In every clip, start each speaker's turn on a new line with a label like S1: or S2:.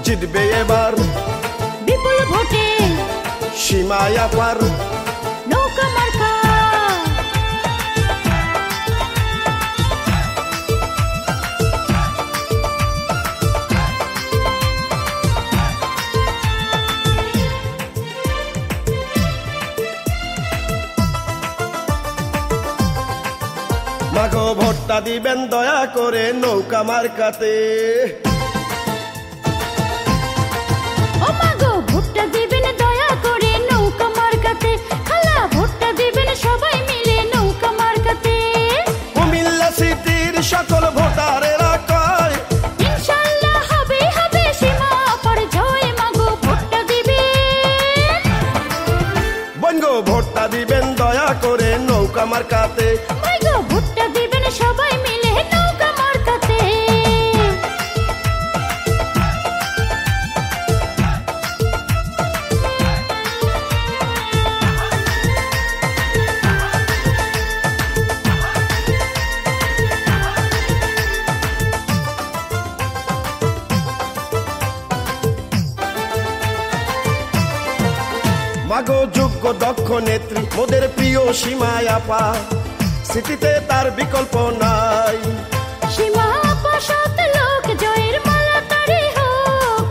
S1: জিতবে এবার
S2: বিপুল ভোটে
S1: সীমায় আপার
S2: নৌকা মার্কা।
S1: মাগো ভোটটা দিবেন দয়া করে নৌকা মার্কাতে।
S2: ও মাগো ভোটটা দিবেন দয়া করে নৌকা মার্কাতে। খালা ভোটটা দিবেন সবাই মিলে নৌকা মার্কাতে।
S1: কুমিল্লা সিটির সকল ভোটারেরা কয়
S2: ইনশাআল্লাহ হবে হবে সীমা আপার জয়। মাগো ভোটটা দিবেন
S1: বনগো ভোটটা দিবেন দয়া করে নৌকা মার্কাতে।
S2: মাগো ভোটটা দিবেন সবাই মিলে নৌকা মার্কাতে।
S1: মাগো যোগ্য দক্ষ নেত্রী মোদের প্রিয় সীমায় আপা, সিটিতে তার বিকল্প নাই।
S2: সীমা আপা সৎ লোক জয়ের মালা তারি হোক,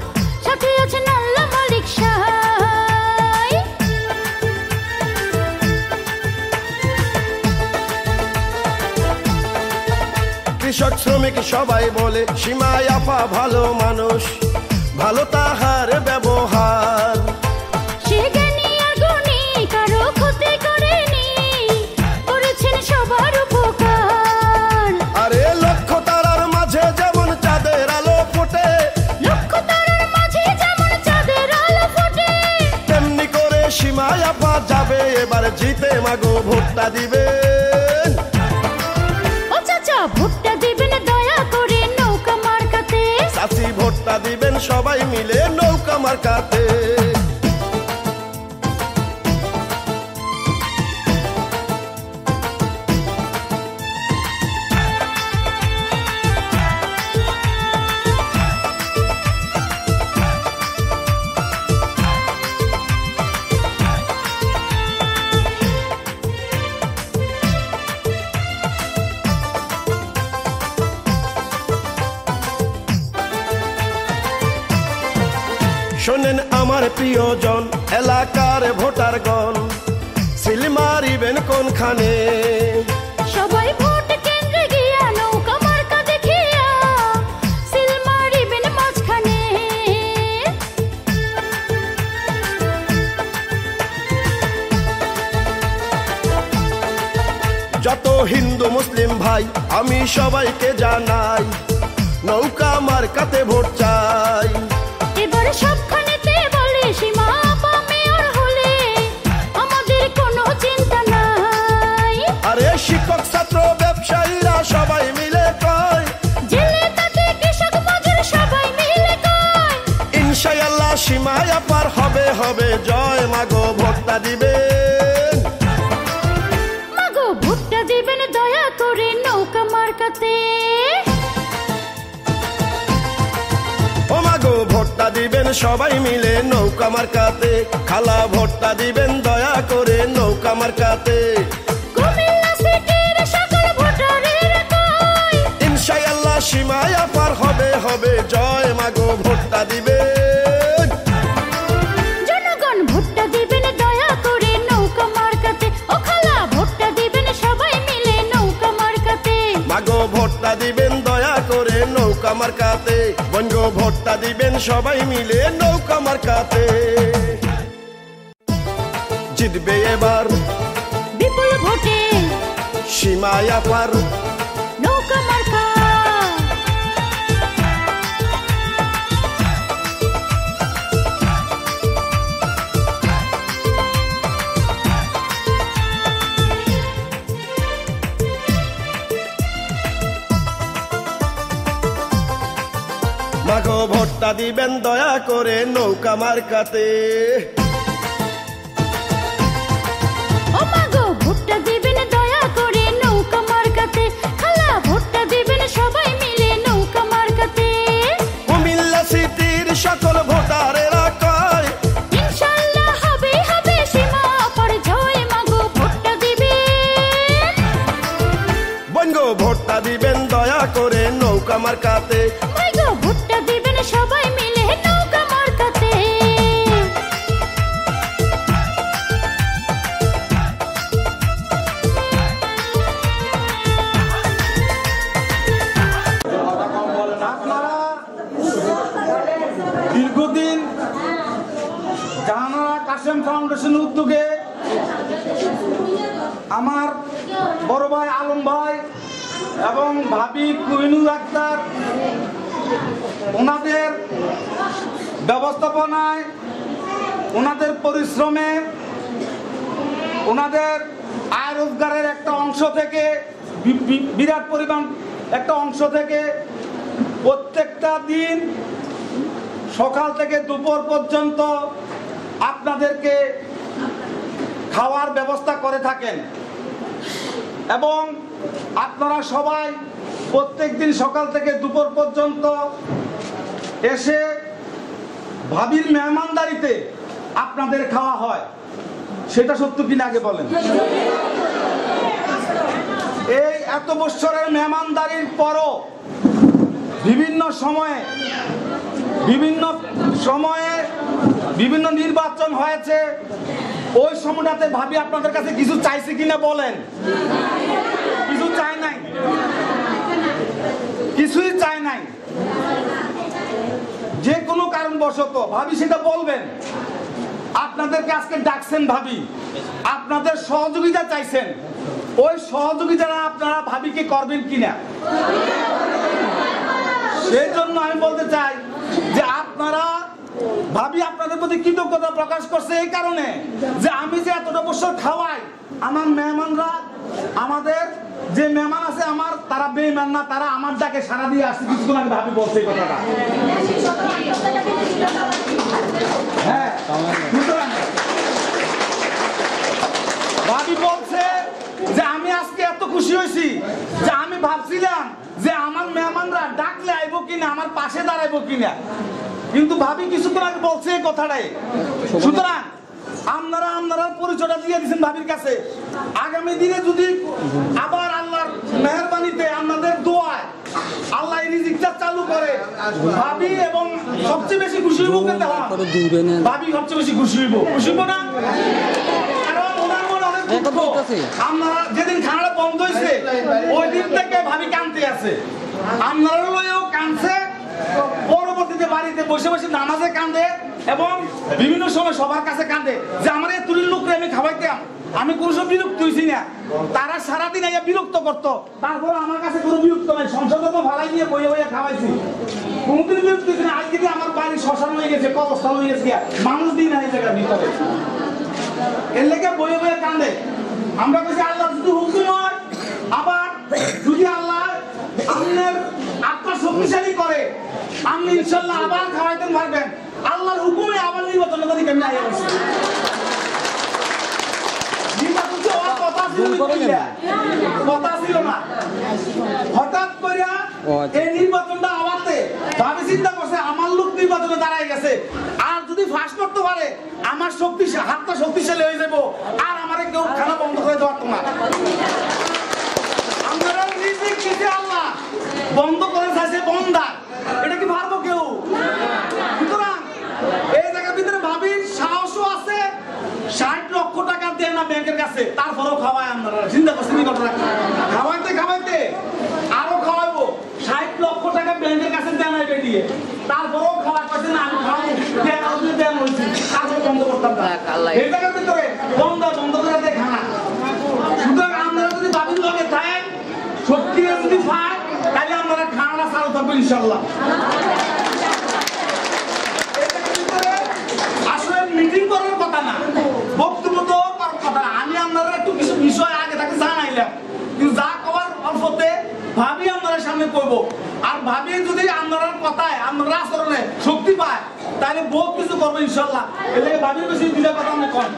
S2: সাথে আছেন আল্লাহ মালিক সাহায়।
S1: কৃষক শ্রমিক সবাই বলে সীমায় আপা ভালো মানুষ, ভালো তাহার ব্যবহার।
S2: সে জ্ঞানী আর গুণী, কারো ক্ষতি করেনি, করেছেন সবার উপকার।
S1: আরে লক্ষ তারার মাঝে যেমন চাঁদের আলো ফোটে,
S2: লক্ষ তারার মাঝে যেমন চাঁদের আলো ফোটে,
S1: তেমনি করে সীমায় আপা যাবে এবার জিতে। মাগো ভোটটা দিবেন
S2: ও চাচা ভোটটা দিবেন দয়া করে নৌকা মার্কাতে।
S1: চাচি ভোটটা দিবেন সবাই মিলে নৌকা মার্কাতে। শোনেন আমার প্রিয়জন এলাকার ভোটারগণ, সিল মারিবেন কোনখানে?
S2: সবাই ভোট কেন্দ্রে গিয়া নৌকা মার্কা দেখিয়া সিল মারিবেন মাঝখানে।
S1: যত হিন্দু মুসলিম ভাই আমি সবাইকে জানাই, নৌকা মার্কাতে ভোট চাই।
S2: এবার সবখানেতে বলে সীমা আপা মেয়র হলে আমাদের কোনো চিন্তা নাই।
S1: আরে শিক্ষক ছাত্র ব্যবসায়ীরা সবাই মিলে কয়,
S2: জেলে তাতে কৃষক মজুর সবাই মিলে কয়,
S1: ইনশাআল্লাহ সীমায় আপার হবে হবে জয়। মাগো ভোটটা দিবেন
S2: মাগো ভোটটা দিবেন দয়া করে নৌকা মার্কাতে।
S1: ও মাগো ভোটটা দিবেন সবাই মিলে নৌকা মার্কাতে। খালা ভোটটা দিবেন দয়া করে নৌকা মার্কাতে।
S2: কুমিল্লা সিটির সকল ভোটারের কয়,
S1: ইনশাআল্লাহ সীমায় আপার হবে হবে জয়। মাগো ভোটটা দিবেন
S2: জনগণ ভোটটা দিবেন দয়া করে নৌকা মার্কাতে। ও খালা ভোটটা দিবেন সবাই মিলে নৌকা মার্কাতে।
S1: মাগো ভোটটা দিবেন দয়া করে নৌকা মার্কাতে। বনগো ভোটটা দিবেন সবাই মিলে নৌকা মার্কাতে। জিতবে এবার
S2: বিপুল ভোটে
S1: সীমায় আপার
S2: নৌকা মার্কা।
S1: মাগো ভোটটা দিবেন দয়া করে নৌকা মার্কাতে।
S2: ও মাগো ভোটটা দিবেন দয়া করে নৌকা মার্কাতে। খালা ভোটটা দিবেন সবাই মিলে নৌকা মার্কাতে।
S1: কুমিল্লা সিটির সকল নৌকা মার্কাতে।
S2: মাগো ভোটটা দিবেন সবাই মিলে নৌকা মার্কাতে।
S3: আপনারা দীর্ঘদিন জাহানারা কাশেম ফাউন্ডেশনের উদ্যোগে আমার বড় ভাই আলম ভাই এবং ভাবি কুইনুর আক্তার ওনাদের ব্যবস্থাপনায়, ওনাদের পরিশ্রমে, ওনাদের আয় রোজগারের একটা অংশ থেকে, বিরাট পরিমাণ একটা অংশ থেকে প্রত্যেকটা দিন সকাল থেকে দুপুর পর্যন্ত আপনাদেরকে খাওয়ার ব্যবস্থা করে থাকেন এবং আপনারা সবাই প্রত্যেক দিন সকাল থেকে দুপুর পর্যন্ত এসে ভাবির মেহমানদারিতে আপনাদের খাওয়া হয়, সেটা সত্য কিনা আগে বলেন। এই এত বছরের মেহমানদারির পরও বিভিন্ন সময়ে বিভিন্ন নির্বাচন হয়েছে, ওই সময়টাতে ভাবি আপনাদের কাছে কিছু চাইছে কিনা বলেন। কিছু চাই নাই, কিছুই চাই নাই। যে কোনো কারণবশত ভাবি সেটা বলবেন। আপনাদেরকে আজকে ডাকছেন ভাবি, আপনাদের সহযোগিতা চাইছেন, ওই সহযোগিতাটা আপনারা ভাবিকে করবেন কিনা, সেই জন্য আমি বলতে চাই যে আপনারা ভাবি আপনাদের প্রতি কৃতজ্ঞতা প্রকাশ করছে এই কারণে যে আমি যে এতটা বছর খাওয়াই, আমার মেহমানরা, আমাদের যে মেহমান আছে আমার, তারা বেঈমান না, তারা আমার ডাকে সাড়া দিয়ে আসছে। কিছুক্ষণ আগে ভাবি বলছে এই কথাটা। হ্যাঁ, ভাবি বলছে যে আমি আজকে এত খুশি হয়েছি যে আমি ভাবছিলাম যে আমার মেহমানরা ডাকলে আইবো কিনা, আমার পাশে দাঁড়াইবো কিনা, কিন্তু ভাবি কিছুক্ষণ আগে বলছে এই কথাটাই। সুতরাং আপনারা পরিচয়টা দিয়ে দিচ্ছেন ভাবির কাছে। আগামী দিনে যদি আবার আল্লাহর মেহেরবানিতে আপনাদের দোয়ায় আল্লাহ রিজিকটা চালু করে, ভাবি এবং সবচেয়ে বেশি খুশি হইব কেন, ভাবি সবচেয়ে বেশি খুশি হইব, খুশি হইব না? কারণ ওনার মনে অনেক দুঃখ। আপনারা যেদিন খানাটা বন্ধ হয়েছে ওই দিন থেকে ভাবি কাঁদতে আছে, আপনারা লয়েও কাঁদছে, পরবর্তীতে বাড়িতে বসে বসে নামাজে কাঁদে এবং বিভিন্ন সময় সবার কাছে কাঁদে যে আমার এই তুলির লোকরে আমি খাওয়াইতাম, আমি কোনো সময় বিরক্ত হয়েছি না। তারা সারাদিন আইয়া বিরক্ত করতো, তারপর আমার কাছে কোনো বিরক্ত নাই, সংসদে তো ভাড়াই নিয়ে বইয়ে বইয়ে খাওয়াইছি, কোনোদিন বিরক্ত হয়েছি না। আজকে আমার বাড়ি শ্মশান হয়ে গেছে, কবরস্থান হয়ে গেছে, মানুষ দিন না এই জায়গার ভিতরে, এর লেগে বইয়ে বইয়ে কাঁদে। আমরা বলছি আল্লাহ যদি হুকুম হয়, আবার যদি আল্লাহ আপনার আত্মা শক্তিশালী করে, আপনি ইনশাল্লাহ আবার খাওয়াইতে পারবেন। আল্লাহর হুকুমে আবার নির্বাচন দিকে আমি আইয়া বলছি, কথা ছিল না। হঠাৎ করে এই নির্বাচনটা আওয়াতে ভাবি চিন্তা করছে আমার লোক নির্বাচনে দাঁড়ায় গেছে, আর যদি ফাঁস করতে পারে আমার হাতটা শক্তিশালী হয়ে যাবো, আর আমার কেউ খানা বন্ধ করে দেওয়ার তোমার আমরা রিজিক দিতে আল্লাহ বন্ধ করে চাইছে বন্দার, এটা কি পারবো কেউ? সুতরাং এই জায়গার ভিতরে ভাবির সাহসও আছে, 60 লক্ষ টাকা দেয় না ব্যাংকের কাছে, তারপরেও খাওয়ায়। আমরা চিন্তা করছি খাওয়াইতে আরো খাওয়াইবো, 60 লক্ষ টাকা ব্যাংকের কাছে দেয় না দিয়ে, তারপরেও খাওয়া পাচ্ছে না, আমি খাওয়াবো দেন বলছি, তারপর বন্ধ করতাম না। এই জায়গার ভিতরে বন্ধ করে দেয় খানা। সুতরাং আমরা যদি ভাবির লগে থাকেন, সত্যি যদি পাই, তাহলে আমরা খানাটা চালু থাকবো ইনশাল্লাহ। আসলে মিটিং করার কথা না, বক্তব্য দেওয়ার কথা না, আমি আপনারা একটু কিছু বিষয় আগে তাকে জানাইলাম, কিন্তু যা করার অল্পতে ভাবি আপনারা সামনে করবো। আর ভাবি যদি আপনার কথায় আপনারা আচরণে শক্তি পায়, তাহলে বহুত কিছু করবো ইনশাল্লাহ। এর থেকে ভাবির বেশি দুটা কথা আমি কম।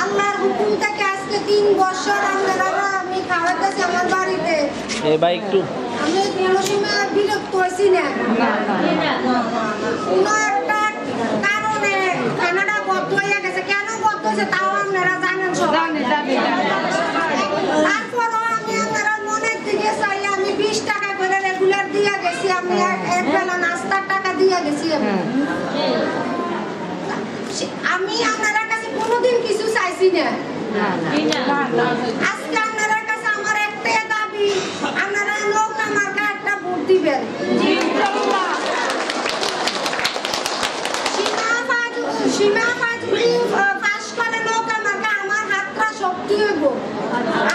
S4: আল্লাহর হুকুম থেকে আজকে 3 বছর আমি খাওয়াতেছি আমার বাড়িতে।
S5: একটু
S4: আমি কোনো সময় বিরক্ত হয়েছি না, কোনো একটা কারণে হয়ে গেছে, কেন বদ্ধ হয়েছে তাও আপনারা জানেন সবাই। তারপরও আমি আপনারা মনের দিকে চাই, আমি 20 টাকা করে রেগুলার দিয়ে গেছি, আমি এক বেলা নাস্তার টাকা দিয়ে গেছি। আমি আপনারা কাছে কোনোদিন কিছু চাইছি না। আজকে আপনারা কাছে আমার একটাই দাবি, আপনারা নৌকা মার্কা একটা ভোট দিবেন। সীমা যদি পাস করে নৌকা মার্কা, আমার হাতটা শক্তি হইব।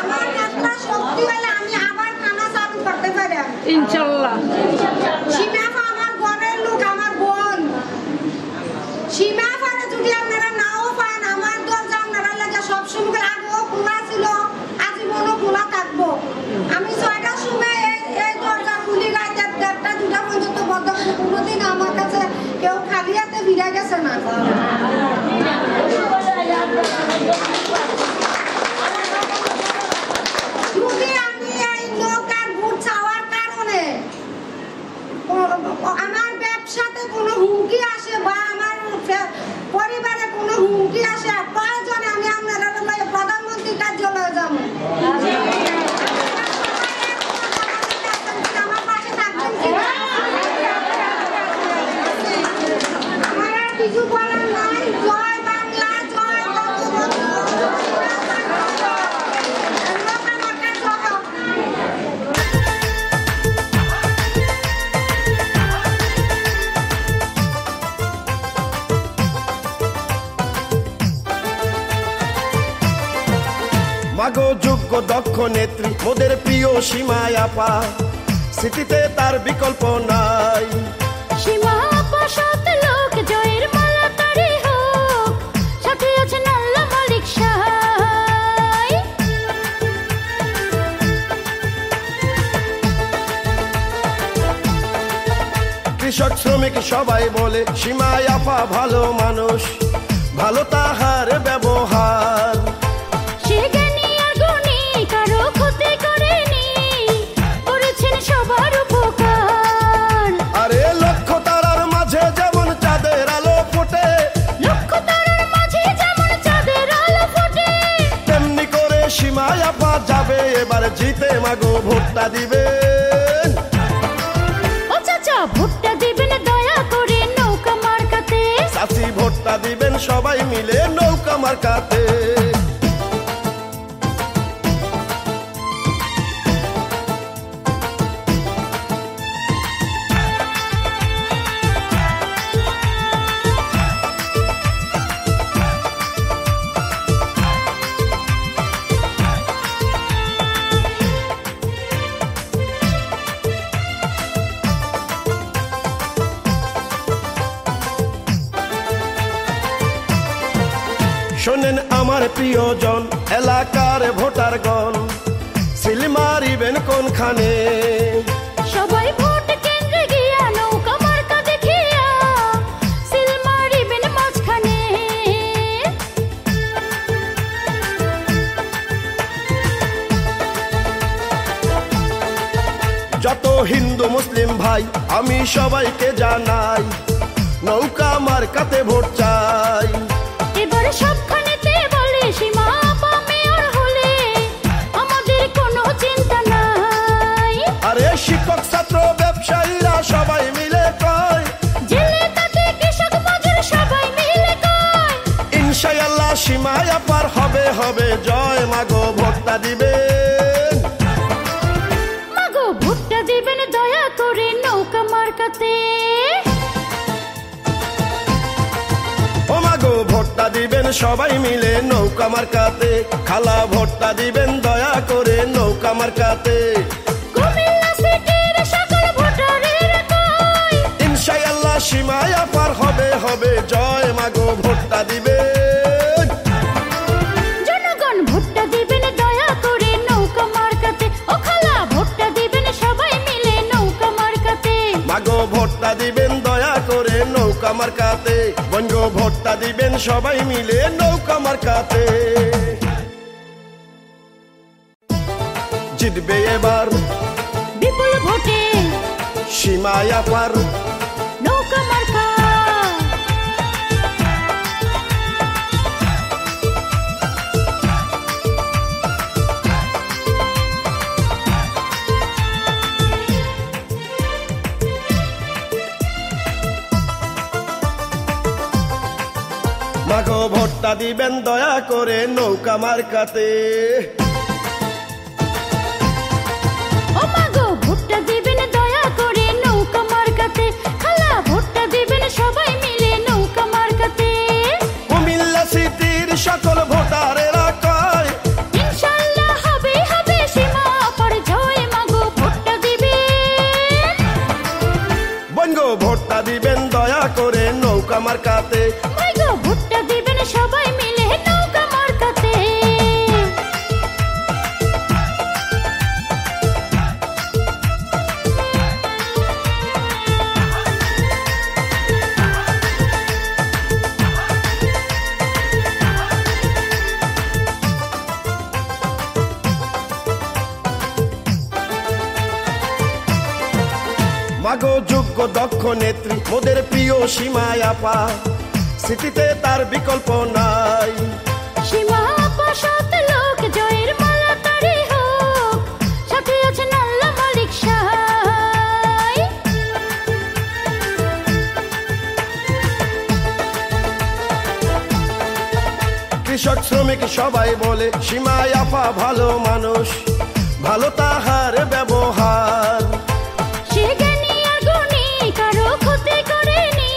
S4: আমার হাতটা শক্তি হলে আমি আবার খানা চালু করতে পারি ইনশাআল্লাহ। সীমা আমার ঘরের লোক, আমার বোন। সীমা যদি আপনারা নাও পান, আমার দরজা আপনারা লাগে সবসময় আগেও খোলা ছিল, আজীবনও খোলা থাকবো। আমি 6টার সময় এই দরজা খুলি রাতে 1:30 2টা পর্যন্ত বন্ধ করে, কোনোদিন আমার কাছে কেউ খালি হাতে ফিরে গেছে না। যদি আমি এই নৌকার ভোট চাওয়ার কারণে আমার ব্যবসাতে কোনো হুমকি আসে বা আমার পরিবারে কোনো হুমকি আসে, প্রয়োজনে আমি আপনারা প্রধানমন্ত্রী কার্যালয়ে যাব। আমার পাশে থাকবেন কি? আমার আর কিছু বলার নাই। জয় বাংলা, জয় বঙ্গবন্ধু।
S1: মাগো যোগ্য দক্ষ নেত্রী মোদের প্রিয় সীমা আপা, স্মৃতিতে তার বিকল্প নাই।
S2: সীমা আপা সৎ লোক, জয়ের মালা তারি হোক, সাথে আছেন আল্লাহ মালিক সাহায়।
S1: কৃষক শ্রমিক সবাই বলে সীমা আপা ভালো মানুষ, ভালো তাহার ব্যবহার।
S2: সে জ্ঞানী আর গুণী, কারো ক্ষতি করেনি, করেছেন সবার উপকার।
S1: আরে লক্ষ্য তারার মাঝে যেমন চাঁদের আলো ফোটে,
S2: লক্ষ্য তারার মাঝে যেমন চাঁদের আলো ফোটে,
S1: তেমনি করে সীমা আপা যাবে এবার জিতে। মাগো ভোটটা দিবেন,
S2: ও চাচা ভোটটা দিবেন দয়া করে নৌকা মার্কাতে।
S1: চাচি ভোটটা দিবেন সবাই মিলে নৌকা মার্কাতে। শোনেন আমার প্রিয়জন, এলাকার ভোটারগণ, সিল মারিবেন কোনখানে?
S2: সবাই ভোট কেন্দ্রে গিয়া নৌকা মার্কা দেখিয়া সিল মারিবেন মাঝখানে।
S1: যত হিন্দু মুসলিম ভাই আমি সবাইকে জানাই, নৌকা মার্কাতে ভোট চাই।
S2: এবার সবখানেতে বলে সীমা আপা মেয়র হলে আমাদের কোনো চিন্তা নাই।
S1: আরে শিক্ষক ছাত্র ব্যবসায়ীরা সবাই মিলে কয়,
S2: জেলে তাতে কৃষক মজুর সবাই মিলে কয়,
S1: ইনশাআল্লাহ সীমা আপার হবে হবে জয়। মাগো ভোটটা দিবেন,
S2: মাগো ভোটটা দিবেন দয়া করে নৌকা মার্কাতে।
S1: ও মাগো ভোটটা দিবেন সবাই মিলে নৌকা মার্কাতে। খালা ভোটটা দিবেন দয়া করে নৌকা মার্কাতে।
S2: কুমিল্লা সিটির সকল ভোটারের কয়,
S1: ইনশাআল্লাহ সীমা আপার হবে হবে জয়। মাগো ভোটটা দিবেন,
S2: জনগণ ভোটটা দিবেন দয়া করে নৌকা মার্কাতে। ও খালা ভোটটা দিবেন সবাই মিলে নৌকা মার্কাতে।
S1: মাগো ভোটটা দিবেন দয়া করে নৌকা মার্কাতে। বঙ্গো ভোটটা দিবেন সবাই মিলে নৌকা মার্কাতে। জিতবে এবার
S2: বিপুল ভোটে
S1: সীমা আপার
S2: নৌকা মার্কা।
S1: ভোটটা দিবেন দয়া করে নৌকা মার্কাতে।
S2: ও মাগো ভোটটা দিবেন দয়া করে নৌকা মার্কাতে, খালা ভোটটা দিবেন সবাই মিলে নৌকা মার্কাতে।
S1: কুমিল্লা সিটির সকল ভোটারেরা কয়
S2: ইনশাআল্লাহ হবে হবে সীমা পার জয়, মাগো ভোটটা দিবেন।
S1: বঙ্গো ভোটটা দিবেন দয়া করে নৌকা মার্কাতে।
S2: মাগো ভোটটা দিবেন সবাই মিলে নৌকা মার্কাতে।
S1: মাগো যোগ্য দক্ষ নেত্রী মোদের প্রিয় সীমায় আপা, সিটিতে তার বিকল্প নাই।
S2: সীমা আপা সৎ লোক, জয়ের মালা তারি হোক, সাথে আছেন আল্লাহ মালিক সাহাই।
S1: কৃষক শ্রমিক সবাই বলে সীমায় আপা ভালো মানুষ, ভালো তাহার ব্যবহার।
S2: সে জ্ঞানী আর গুণী, কারো ক্ষতি করেনি,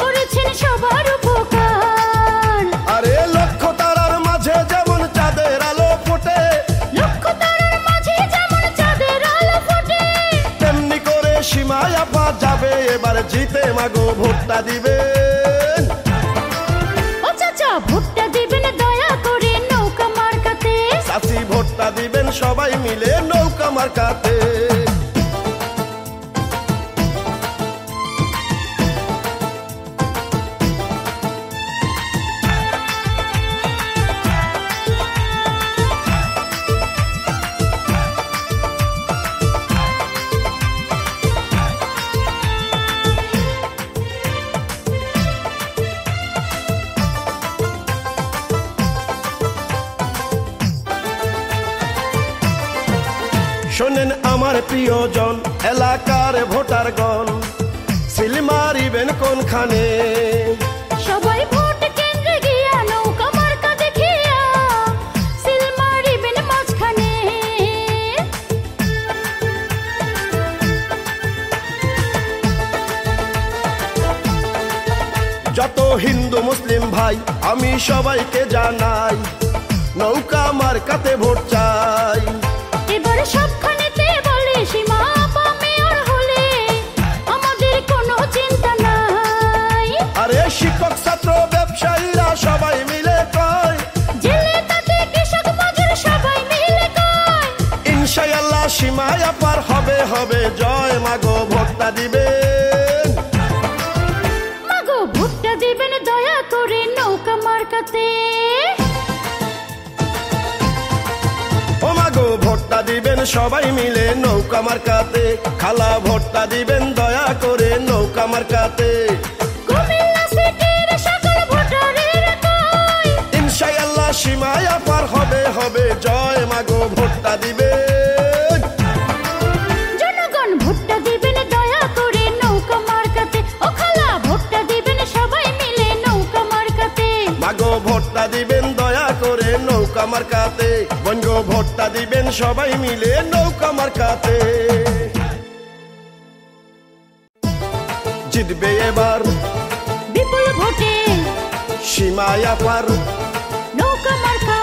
S2: করেছেন সবার উপকার।
S1: আরে লক্ষ্য তারার মাঝে যেমন চাঁদের আলো ফোটে,
S2: লক্ষ্য তারার মাঝে যেমন চাঁদের আলো ফোটে,
S1: তেমনি করে সীমায় আপা যাবে এবার জিতে। মাগো ভোটটা দিবেন।
S2: ও চাচা ভোটটা দিবেন দয়া করে নৌকা মার্কাতে।
S1: চাচি ভোটটা দিবেন সবাই মিলে নৌকা মার্কাতে। শোনেন আমার প্রিয়জন এলাকার ভোটারগণ, সিল মারিবেন কোনখানে?
S2: সবাই ভোট কেন্দ্রে গিয়া নৌকা মার্কা দেখিয়া সিল মারিবেন মাঝখানে।
S1: যত হিন্দু মুসলিম ভাই আমি সবাইকে জানাই, নৌকা মার্কাতে ভোট চাই।
S2: এবার সবখানেতে বলে সীমা আপা মেয়র হলে আমাদের কোনো চিন্তা নাই।
S1: আরে শিক্ষক ছাত্র ব্যবসায়ীরা সবাই মিলে কয়,
S2: জেলে তাতে কৃষক মজুর সবাই মিলে কয়,
S1: ইনশাআল্লাহ সীমায় আপার হবে হবে জয়। মাগো ভোটটা দিবেন।
S2: মাগো ভোটটা দিবেন দয়া করে নৌকা মার্কাতে।
S1: ও মাগো ভোটটা দিবেন সবাই মিলে নৌকা মার্কাতে, খালা ভোটটা দিবেন দয়া করে নৌকা মার্কাতে।
S2: কুমিল্লা সিটির সকল ভোটারের কয়,
S1: ইনশাআল্লাহ সীমায় আপার হবে হবে জয়। মাগো ভোটটা দিবেন।
S2: জনগণ ভোটটা দিবেন দয়া করে নৌকা মার্কাতে। ও খালা ভোটটা দিবেন সবাই মিলে নৌকা মার্কাতে।
S1: মাগো ভোটটা দিবেন দয়া করে নৌকা মার্কাতে। বঙ্গো ভোটটা দিবেন সবাই মিলে নৌকা মার্কাতে। জিতবে এবার
S2: বিপুল ভোটে
S1: সীমায় আপার
S2: নৌকা মার্কা।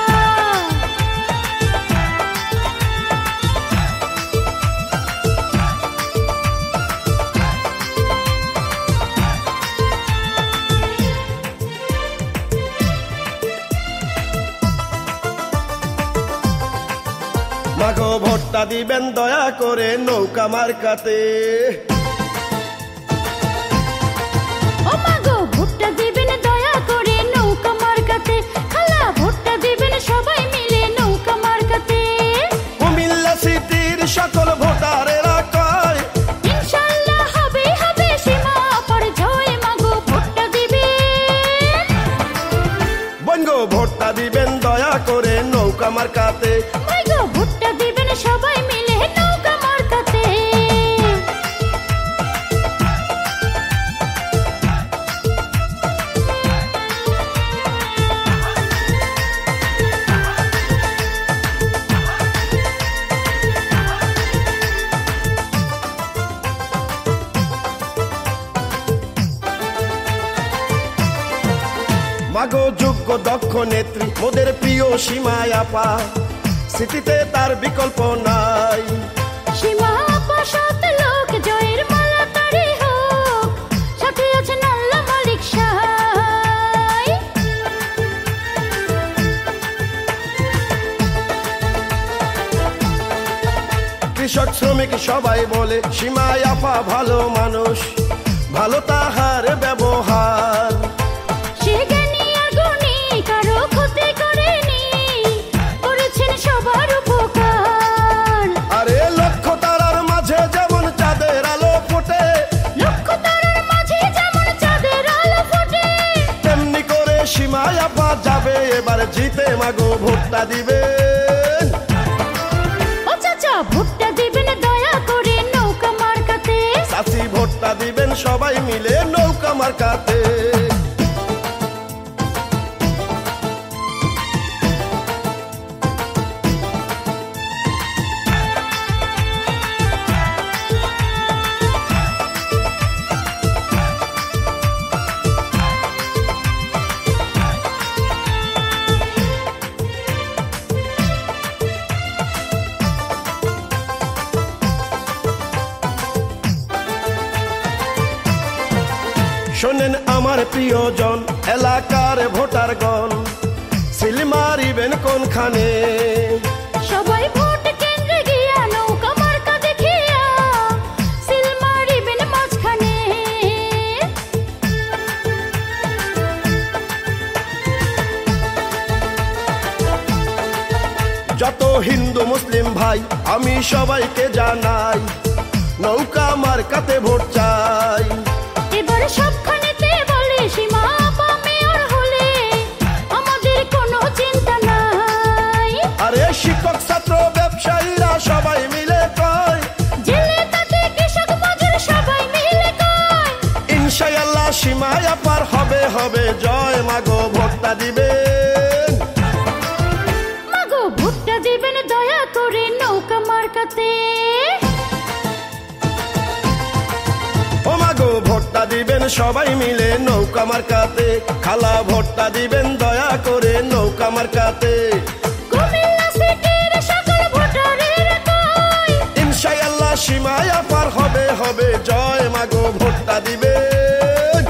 S1: মাগো ভোটটা দিবেন দয়া করে নৌকা মার্কাতে।
S2: ও মাগো ভোটটা দিবেন দয়া করে নৌকা মার্কাতে, খালা ভোটটা দিবেন সবাই মিলে নৌকা মার্কাতে।
S1: কুমিল্লা সিটির সকল ভোটারেরা কয়,
S2: ইনশাআল্লাহ হবে হবে সীমা পার জয়। মাগো ভোটটা দিবেন।
S1: বঙ্গো ভোটটা দিবেন দয়া করে নৌকা মার্কাতে।
S2: মাগো ভোটটা দিবেন সবাই মিলে নৌকা মার্কাতে।
S1: মাগো যোগ্য দক্ষ নেত্রী মোদের প্রিয় সীমা আপা, স্মৃতিতে তার বিকল্প নাই।
S2: সীমা আপা সৎ লোক, জয়ের মালা তারি হোক, সাথে আছেন আল্লাহ মালিক সাহায়।
S1: কৃষক শ্রমিক সবাই বলে সীমা আপা ভালো মানুষ, ভালো তাহার ব্যবহার।
S2: সে জ্ঞানী আর গুণী, কারো ক্ষতি করেনি, করেছেন সবার উপকার।
S1: আরে লক্ষ তারার মাঝে যেমন চাঁদের আলো ফোটে,
S2: লক্ষ তারার মাঝে যেমন চাঁদের আলো ফোটে,
S1: তেমনি করে সীমা আপা যাবে এবার জিতে, মাগো ভোটটা দিবেন।
S2: ও চাচা ভোটটা দিবেন দয়া করে নৌকা মার্কাতে,
S1: চাচি ভোটটা দিবেন সবাই মিলে নৌকা মার্কাতে। শোনেন আমার প্রিয়জন, এলাকার ভোটারগণ, সিল মারিবেন কোনখানে?
S2: সবাই ভোট কেন্দ্রে গিয়া নৌকা মার্কা দেখিয়া সিল মারিবেন মাঝখানে।
S1: যত হিন্দু মুসলিম ভাই আমি সবাইকে জানাই, নৌকা মার্কাতে ভোট চাই।
S2: এবার সবখানেতে বলে সীমা আপা মেয়র হলে আমাদের কোনো চিন্তা নাই।
S1: আরে শিক্ষক ছাত্র ব্যবসায়ীরা সবাই মিলে কয়,
S2: জেলে তাতে কৃষক মজুর সবাই মিলে কয়,
S1: ইনশাআল্লাহ সীমা আপার হবে হবে জয়, মাগো ভোটটা দিবেন।
S2: মাগো ভোটটা দিবেন দয়া করে নৌকা মার্কাতে।
S1: ও মাগো ভোটটা দিবেন সবাই মিলে নৌকা মার্কাতে, খালা ভোটটা দিবেন দয়া করে নৌকা মার্কাতে।
S2: কুমিল্লা সিটির সকল ভোটারের কয়,
S1: ইনশাআল্লাহ সীমা আপার হবে হবে জয়, মাগো ভোটটা দিবেন।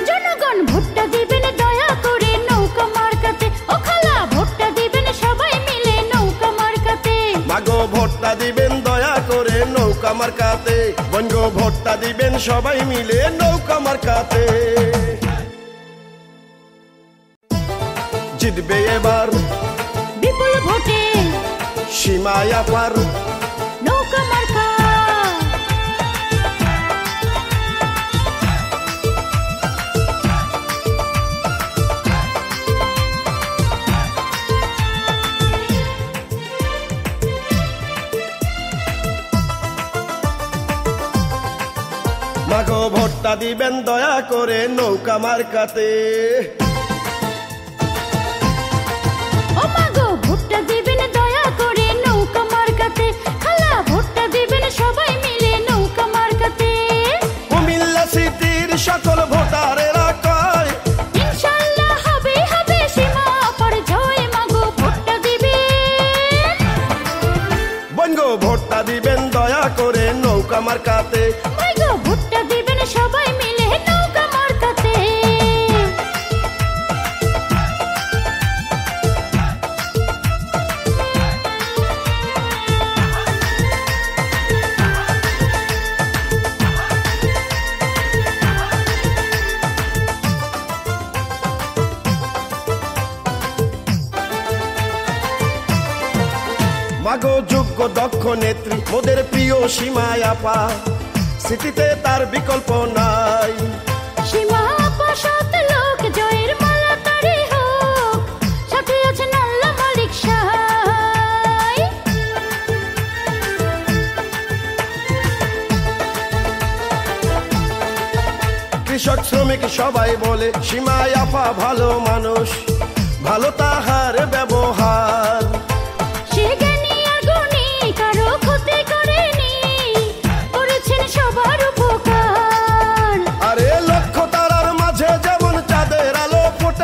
S2: জনগণ ভোটটা দিবেন দয়া করে নৌকা মার্কাতে, ও খালা ভোটটা দিবেন সবাই মিলে নৌকা মার্কাতে।
S1: মাগো ভোটটা দিবেন দয়া করে নৌকা মার্কাতে, বনগো ভোটটা দিবেন সবাই মিলে নৌকা মার্কাতে। জিতবে এবার
S2: বিপুল ভোটে
S1: সীমা আপার
S2: নৌকা মার্কা।
S1: মাগো ভোটটা দিবেন দয়া করে নৌকা মার্কাতে।
S2: ও মাগো ভোটটা দিবেন দয়া করে নৌকা মার্কাতে, খালা ভোটটা দিবেন সবাই মিলে নৌকা মার্কাতে।
S1: কুমিল্লা সিটির সকল ভোটারেরা কয়,
S2: ইনশাআল্লাহ হবে হবে সীমা আপার জয়, মাগো ভোটটা দিবেন।
S1: বনগো ভোটটা দিবেন দয়া করে নৌকা মার্কাতে।
S2: মাগো ভোটটা দিবেন সবাই মিলে নৌকা মার্কাতে।
S1: মাগো যোগ্য দক্ষ নেত্রী মোদের প্রিয় সীমা আপা, স্মৃতিতে তার বিকল্প নাই।
S2: সীমা আপা সৎ লোক, জয়ের মালা তারি হোক, সাথে আছেন আল্লাহ মালিক সাহায়।
S1: কৃষক শ্রমিক সবাই বলে সীমা আপা ভালো মানুষ, ভালো তাহার ব্যবহার।
S2: সে জ্ঞানী আর গুণী, কারো ক্ষতি করেনি, করেছেন সবার উপকার।
S1: আরে লক্ষ তারার মাঝে যেমন চাঁদের আলো ফোটে,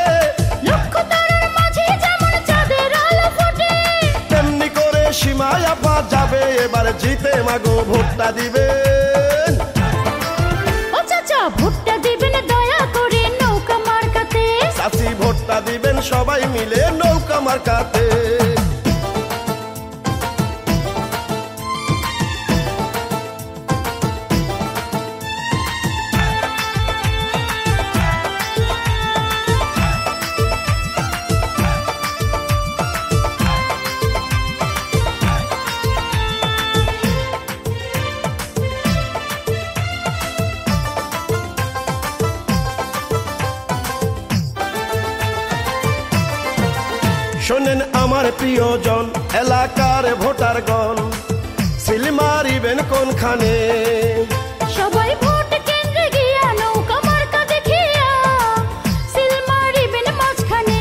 S1: এবার জিতে মাগো ভোটটা দিবেন।
S2: ও চাচা ভোটটা দিবেন দয়া করে নৌকা মার্কাতে।
S1: চাচি ভোটটা দিবেন সবাই মিলে নৌকা মার্কাতে। শোনেন আমার প্রিয়জন এলাকার ভোটারগণ, সিল মারিবেন কোনখানে?
S2: সবাই ভোট কেন্দ্রে গিয়া নৌকা মার্কা দেখিয়া সিল মারিবেন মাঝখানে।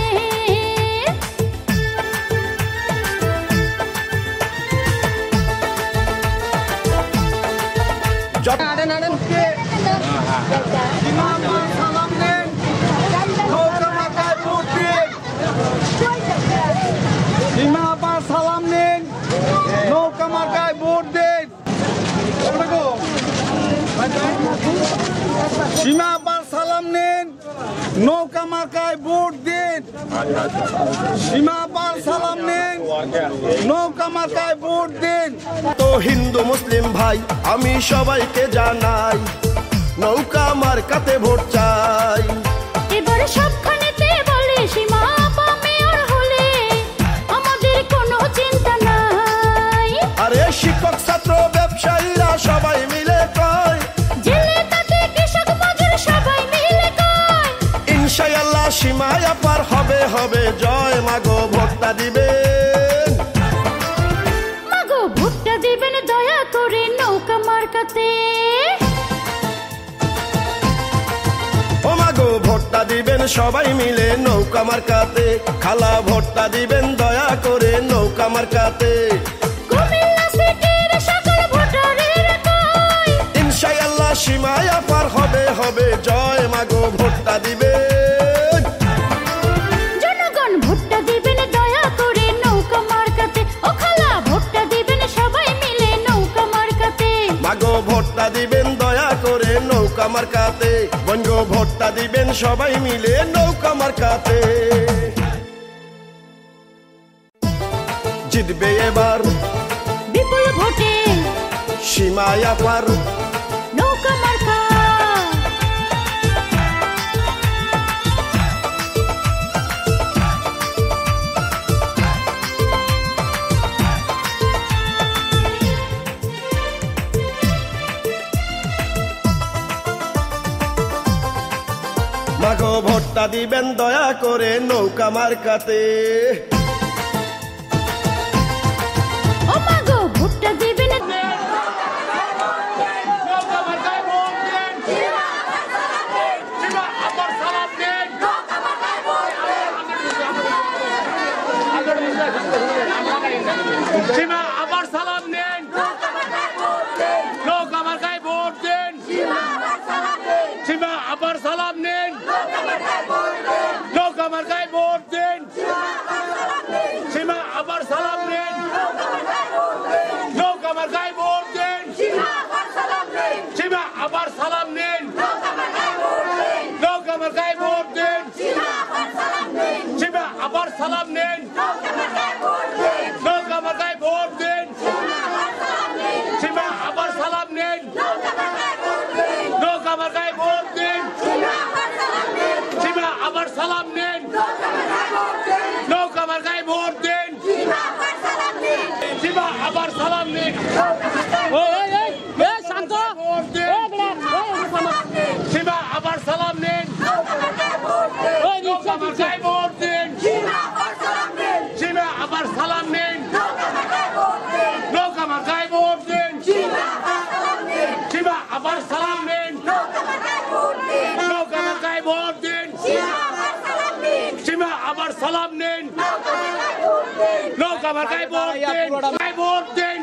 S3: সীমা আপার সালাম নিন, নৌকা মার্কায় ভোট দিন। সীমা আপার সালাম নিন, নৌকা মার্কায় ভোট দিন। সীমা আপার সালাম নিন, নৌকা মার্কায় ভোট দিন।
S1: তো হিন্দু মুসলিম ভাই আমি সবাইকে জানাই, নৌকা মার্কাতে ভোট চাই।
S2: এবার সবখানেতে বলে সীমা আপা মেয়র হলে আমাদের কোনো চিন্তা নাই।
S1: আরে শিক্ষক ছাত্র ব্যবসায়ীরা সবাই মিলে কয়,
S2: জেলে তাতে কৃষক মজুর সবাই মিলে কয়,
S1: ইনশাআল্লাহ সীমা আপার হবে হবে জয়। মাগো ভোটটা দিবেন,
S2: মাগো ভোটটা দিবেন দয়া করে নৌকা মার্কাতে।
S1: ও মাগো ভোটটা দিবেন সবাই মিলে নৌকা মার্কাতে। খালা ভোটটা দিবেন দয়া করে নৌকা মার্কাতে।
S2: কুমিল্লা সিটির সকল ভোটারের কয়,
S1: ইনশাআল্লাহ সীমা আপার হবে হবে জয়। মাগো ভোটটা দিবেন,
S2: জনগণ ভোটটা দিবেন দয়া করে নৌকা মার্কাতে। ও খালা ভোটটা দিবেন সবাই মিলে নৌকা মার্কাতে।
S1: মাগো ভোটটা দিবেন দয়া করে নৌকা মার্কাতে। বনগো ভোটটা দিবেন সবাই মিলে নৌকা মার্কাতে। জিতবে এবার
S2: বিপুল ভোটে
S1: সীমা আপার
S2: নৌকা মার্কা।
S1: মাগো ভোটটা দিবেন দয়া করে নৌকা মার্কাতে।
S2: ও মাগো ভোটটা দিবেন
S5: সীমা আবার সালাম নেন, নৌকা মার্কায় ভোট দেন। সীমা আবার সালাম নেন, নৌকা মার্কায় ভোট দেন। সীমা আবার সালাম নেন, নৌকা মার্কায় ভোট দেন। সীমা আবার সালাম নেন, নৌকা মার্কায় ভোট দেন। সীমা আবার সালাম নেন, নৌকা মার্কায় ভোট দেন। সীমা আবার সালাম নেন, নৌকা মার্কায় ভোট দেন। সীমা আবার সালাম নেন, নৌকা মার্কায় ভোট দেন। সীমা আবার সালাম নেন, শান্ত ভোট দেন। সীমা আবার সালাম নেন, নৌকা মার্কায় ভোট দেন। সীমা আবার সালাম নেন, নৌকা মার্কায় ভোট দেন। সীমা আবার সালাম নেন, নৌকা মার্কায় ভোট দেন। সীমা আবার সালাম নেন, নৌকা মার্কায় ভোট দেন। ভোট দেন।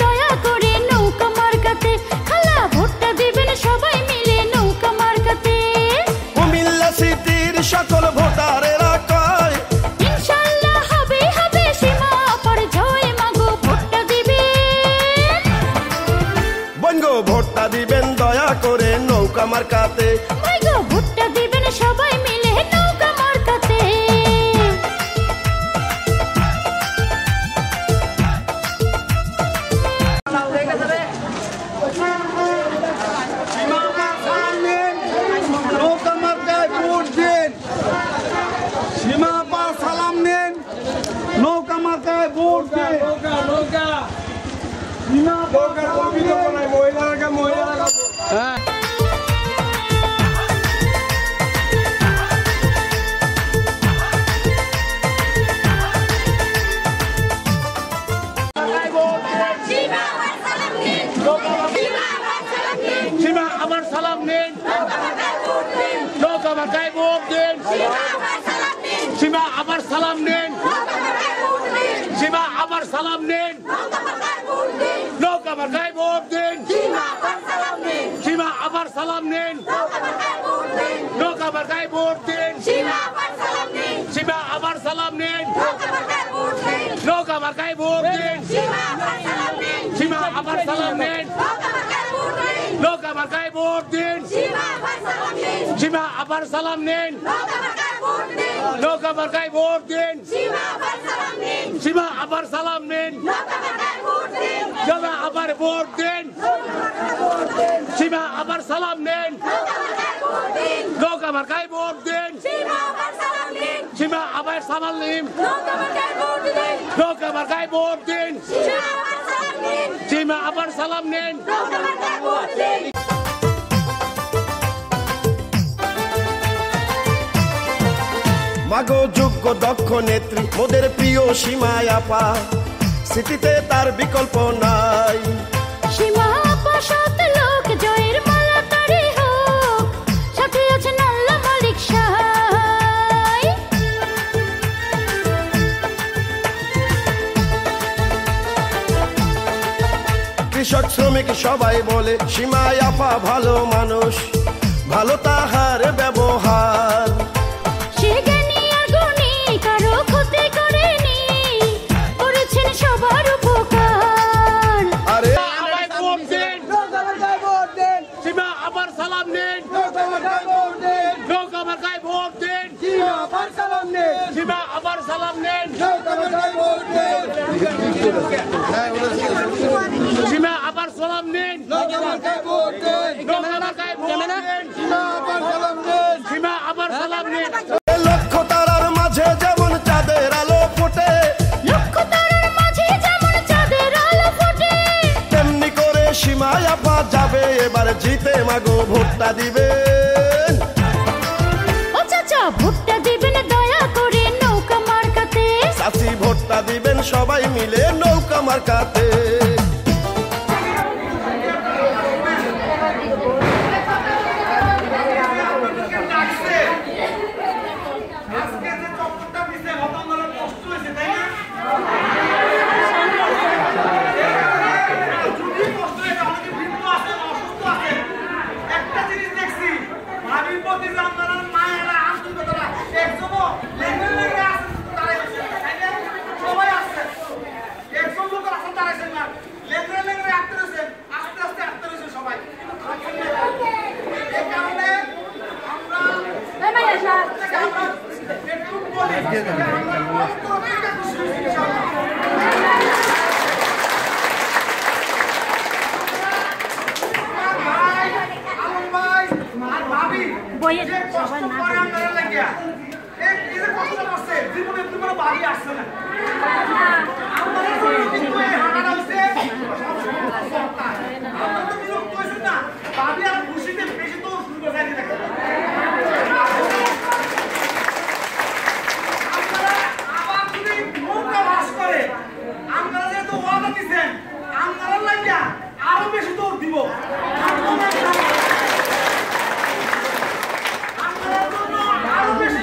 S2: দয়া করে নৌকা মার্কাতে। খালা ভোটটা দিবেন সবাই মিলে নৌকা মার্কাতে।
S1: কুমিল্লা সিটির সকল ভোটারেরা কয়,
S2: ইনশাআল্লাহ হবে হবে সীমা আপার জয়। মাগো ভোটটা
S1: নৌকা মার্কাতে।
S2: মাগো ভোটটা দিবেন সবাই মিলে নৌকা মার্কাতে।
S3: নৌকা মার্কায় ভোট দিন। সীমা আপার সালাম নিন, নৌকা মার্কায় ভোট দিন। সীমা আপার সালাম নিন।
S5: সীমা আবার সালাম নিন, নৌকা মার্কায় ভোট দিন। সীমা আবার সালাম নিন, সীমা আবার সালাম নিন, নৌকা মার্কায় ভোট দিন। সীমা আবার সালাম নিন, নৌকা মার্কায় ভোট দিন। সীমা আবার সালাম নিন, নৌকা মার্কায় ভোট দিন। সীমা আবার সালাম নিন, নৌকা মার্কায় ভোট দিন। সীমা আবার সালাম নিন, নৌকা মার্কায় ভোট দিন। সীমা আবার সালাম নিন, সীমা আবার ভোট দিন। সীমা আবার সালাম নিন, নৌকা মার্কায় ভোট দিন। সীমা আবার সালাম নিন, নৌকা মার্কায় ভোট দিন। সীমা আবার সালাম নিন।
S1: মাগো যোগ্য দক্ষ নেত্রী মোদের প্রিয় সীমা আপা, স্মৃতিতে তার বিকল্প নাই।
S2: সীমা আপা সৎ লোক, জয়ের মালা তারি হোক, সাথে আছেন আল্লাহ মালিক সাহায়।
S1: কৃষক শ্রমিক সবাই বলে সীমা আপা ভালো মানুষ, ভালো তাহার ব্যবহার।
S2: সে জ্ঞানী আর গুণী, কারো ক্ষতি করেনি, করেছেন সবার উপকার।
S1: আরে
S5: আমায় ভোট দিন, সীমা আবার সালাম নিন, নৌকা মার্কায় ভোট দিন। সীমা আবার সালাম নিন, সীমা আবার সালাম নিন, নৌকা মার্কায় ভোট দিন। সীমা আবার সালাম নিন।
S1: লক্ষ তারার মাঝে যেমন চাঁদের আলো ফোটে,
S2: লক্ষ তারার মাঝে যেমন চাঁদের আলো ফোটে,
S1: তেমনি করে সীমা আপা যাবে এবার জিতে। মাগো ভোটটা দিবেন,
S2: ও চাচা ভোটটা দিবেন দয়া করে নৌকা মার্কাতে।
S1: চাচি ভোটটা দিবেন সবাই মিলে নৌকা মার্কাতে।
S3: আজকে যে চক্করটা দিছে হতঙ্গলে কষ্ট হয়েছে, তাই না? যদি কষ্ট হয়েছে, অনেকে বৃদ্ধ আছে, অসুস্থ আছে। একটা জিনিস দেখছি, ভাবির প্রতি যে আপনারা মায়েরা আন্তরিকতাটা, একজনও লেগে লেগে আসেন দাঁড়াইছে, তাই না? সবাই আসছে, একজন লোক আসেন দাঁড়াইছেন না, লেগে লেগে আসতে রয়েছেন, আস্তে আস্তে আসতে রয়েছে সবাই। এই কারণে আমরা ভাবি আর খুশিতে বেশি তো শুরু করে দেখেন। আপনারা যেহেতু ওয়াদা দিচ্ছেন, আপনারা লাগিয়া আরো বেশি দৌড় দিব। আপনারা জন্য আরো বেশি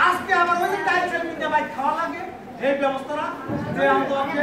S3: আজকে আমার ওই যে টাইলসের মধ্যে ভাই খাওয়া লাগে এই ব্যবস্থাটা যে আমাকে